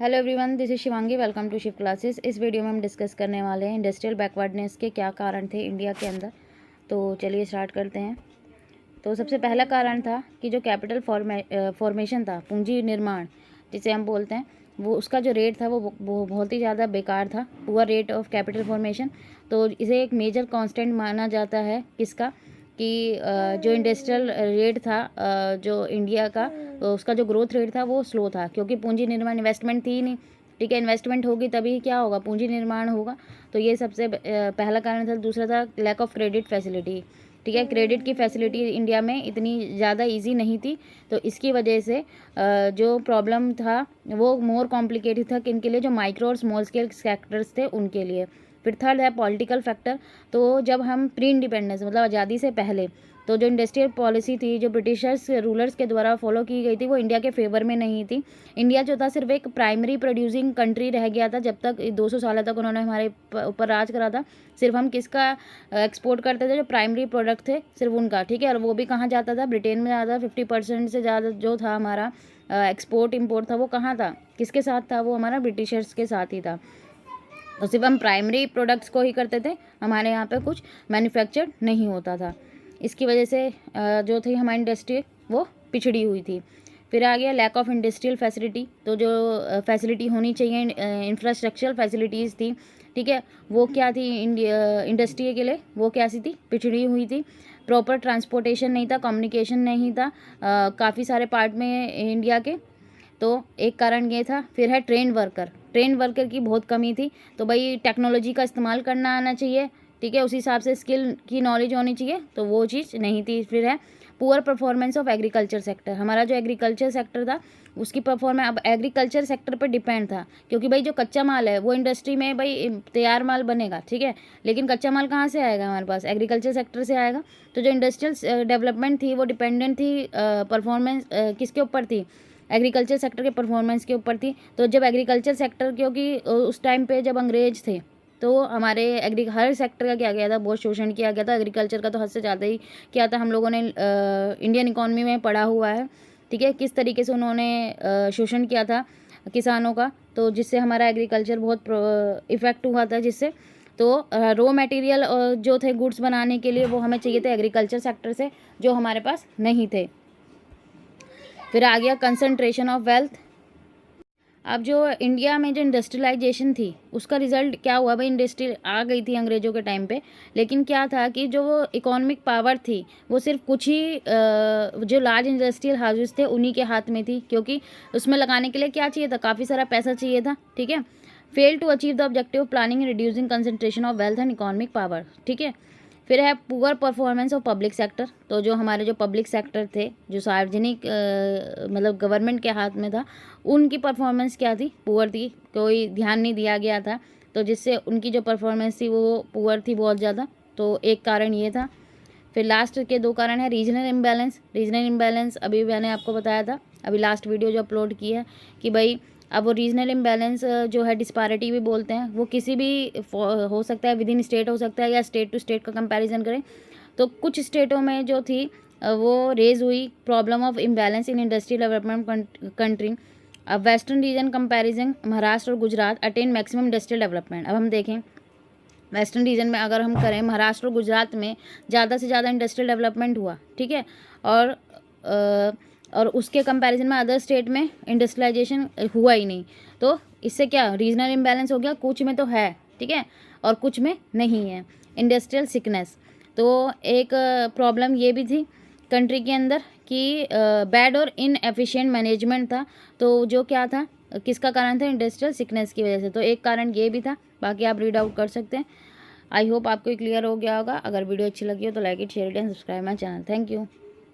Hello everyone, this is Shivangi. Welcome to Shiv classes. इस video में हम डिस्कस करने वाले हैं इंडस्ट्रियल बैकवर्डनेस के क्या कारण थे इंडिया के अंदर। तो चलिए स्टार्ट करते हैं। तो सबसे पहला कारण था कि जो कैपिटल फॉर्मेशन था, पूंजी निर्माण जिसे हम बोलते हैं, वो उसका जो रेट था वो बहुत ही ज़्यादा बेकार था, poor rate of capital formation. तो इसे एक मेजर कांस्टेंट माना जाता है किसका, कि जो इंडस्ट्रियल रेट था जो इंडिया का, उसका जो ग्रोथ रेट था वो स्लो था, क्योंकि पूंजी निर्माण, इन्वेस्टमेंट थी ही नहीं। ठीक है, इन्वेस्टमेंट होगी तभी क्या होगा, पूंजी निर्माण होगा। तो ये सबसे पहला कारण था। दूसरा था लैक ऑफ क्रेडिट फैसिलिटी। ठीक है, क्रेडिट की फैसिलिटी इंडिया में इतनी ज़्यादा इजी नहीं थी, तो इसकी वजह से जो प्रॉब्लम था वो मोर कॉम्प्लिकेटेड था किन के लिए, जो माइक्रो और स्मॉल स्केल सेक्टर्स थे उनके लिए। फिर थर्ड है पॉलिटिकल फैक्टर। तो जब हम प्री इंडिपेंडेंस मतलब आज़ादी से पहले, तो जो इंडस्ट्रियल पॉलिसी थी जो ब्रिटिशर्स रूलर्स के द्वारा फॉलो की गई थी वो इंडिया के फेवर में नहीं थी। इंडिया जो था सिर्फ एक प्राइमरी प्रोड्यूसिंग कंट्री रह गया था जब तक 200 साल तक उन्होंने हमारे ऊपर राज करा था। सिर्फ हम किसका एक्सपोर्ट करते थे, जो प्राइमरी प्रोडक्ट थे सिर्फ उनका। ठीक है, और वो भी कहाँ जाता था, ब्रिटेन में ज़्यादा 50% से ज़्यादा जो था हमारा एक्सपोर्ट इम्पोर्ट था वो कहाँ था, किसके साथ था, वो हमारा ब्रिटिशर्स के साथ ही था। तो सिर्फ हम प्राइमरी प्रोडक्ट्स को ही करते थे, हमारे यहाँ पे कुछ मैन्युफैक्चर्ड नहीं होता था। इसकी वजह से जो थी हमारी इंडस्ट्री वो पिछड़ी हुई थी। फिर आ गया लैक ऑफ इंडस्ट्रियल फैसिलिटी। तो जो फैसिलिटी होनी चाहिए, इंफ्रास्ट्रक्चरल फैसिलिटीज़ थी, ठीक है, वो क्या थी इंडस्ट्री के लिए, वो कैसी थी, पिछड़ी हुई थी। प्रॉपर ट्रांसपोर्टेशन नहीं था, कम्युनिकेशन नहीं था काफ़ी सारे पार्ट में इंडिया के। तो एक कारण ये था। फिर है ट्रेन वर्कर की बहुत कमी थी। तो भाई टेक्नोलॉजी का इस्तेमाल करना आना चाहिए, ठीक है, उस हिसाब से स्किल की नॉलेज होनी चाहिए, तो वो चीज़ नहीं थी। फिर है poor performance of agriculture sector. हमारा जो एग्रीकल्चर सेक्टर था उसकी परफॉर्मेंस अब एग्रीकल्चर सेक्टर पर डिपेंड था, क्योंकि भाई जो कच्चा माल है वो इंडस्ट्री में भाई तैयार माल बनेगा, ठीक है, लेकिन कच्चा माल कहाँ से आएगा, हमारे पास एग्रीकल्चर सेक्टर से आएगा। तो जो इंडस्ट्रियल डेवलपमेंट थी वो डिपेंडेंट थी परफॉर्मेंस किसके ऊपर थी, एग्रीकल्चर सेक्टर के परफॉर्मेंस के ऊपर थी। तो जब एग्रीकल्चर सेक्टर, क्योंकि उस टाइम पे जब अंग्रेज थे तो हमारे हर सेक्टर का क्या गया था, बहुत शोषण किया गया था। एग्रीकल्चर का तो हद से ज़्यादा ही किया था। हम लोगों ने इंडियन इकॉनमी में पढ़ा हुआ है, ठीक है, किस तरीके से उन्होंने शोषण किया था किसानों का, तो जिससे हमारा एग्रीकल्चर बहुत इफ़ेक्ट हुआ था जिससे। तो रॉ मटेरियल जो थे गुड्स बनाने के लिए वो हमें चाहिए थे एग्रीकल्चर सेक्टर से, जो हमारे पास नहीं थे। फिर आ गया कंसंट्रेशन ऑफ वेल्थ। अब जो इंडिया में जो इंडस्ट्रियलाइजेशन थी उसका रिजल्ट क्या हुआ, भाई इंडस्ट्री आ गई थी अंग्रेज़ों के टाइम पे, लेकिन क्या था कि जो वो इकोनॉमिक पावर थी वो सिर्फ कुछ ही जो लार्ज इंडस्ट्रियल हाउसेस थे उन्हीं के हाथ में थी, क्योंकि उसमें लगाने के लिए क्या चाहिए था, काफ़ी सारा पैसा चाहिए था। ठीक है, fail to achieve the objective of planning reducing concentration of wealth and economic power. ठीक है, फिर है poor performance of public sector. तो जो हमारे जो पब्लिक सेक्टर थे, जो सार्वजनिक मतलब गवर्नमेंट के हाथ में था, उनकी परफॉर्मेंस क्या थी, पुअर थी, कोई ध्यान नहीं दिया गया था, तो जिससे उनकी जो परफॉर्मेंस थी वो पुअर थी बहुत ज़्यादा। तो एक कारण ये था। फिर लास्ट के दो कारण है रीजनल इम्बैलेंस। रीजनल इम्बैलेंस अभी मैंने आपको बताया था, अभी लास्ट वीडियो जो अपलोड की है, कि भाई अब वो रीजनल इम्बैलेंस जो है, डिस्पैरिटी भी बोलते हैं, वो किसी भी हो सकता है, विद इन स्टेट हो सकता है, या स्टेट टू स्टेट का कंपैरिजन करें तो कुछ स्टेटों में जो थी वो रेज हुई problem of imbalance in industrial development country. अब वेस्टर्न रीजन कंपैरिजन, महाराष्ट्र और Gujarat attain maximum industrial development. अब हम देखें वेस्टर्न रीजन में अगर हम करें, महाराष्ट्र और गुजरात में ज़्यादा से ज़्यादा इंडस्ट्रियल डेवलपमेंट हुआ, ठीक है, और उसके कंपैरिजन में अदर स्टेट में इंडस्ट्रियलाइजेशन हुआ ही नहीं। तो इससे क्या रीजनल इम्बैलेंस हो गया, कुछ में तो है, ठीक है, और कुछ में नहीं है। इंडस्ट्रियल सिकनेस, तो एक प्रॉब्लम ये भी थी कंट्री के अंदर कि बैड और इनएफिशिएंट मैनेजमेंट था। तो जो क्या था, किसका कारण था, इंडस्ट्रियल सिकनेस की वजह से। तो एक कारण ये भी था, बाकी आप रीड आउट कर सकते हैं। आई होप आपको क्लियर हो गया होगा। अगर वीडियो अच्छी लगी हो तो like it, share it and subscribe my channel. Thank you.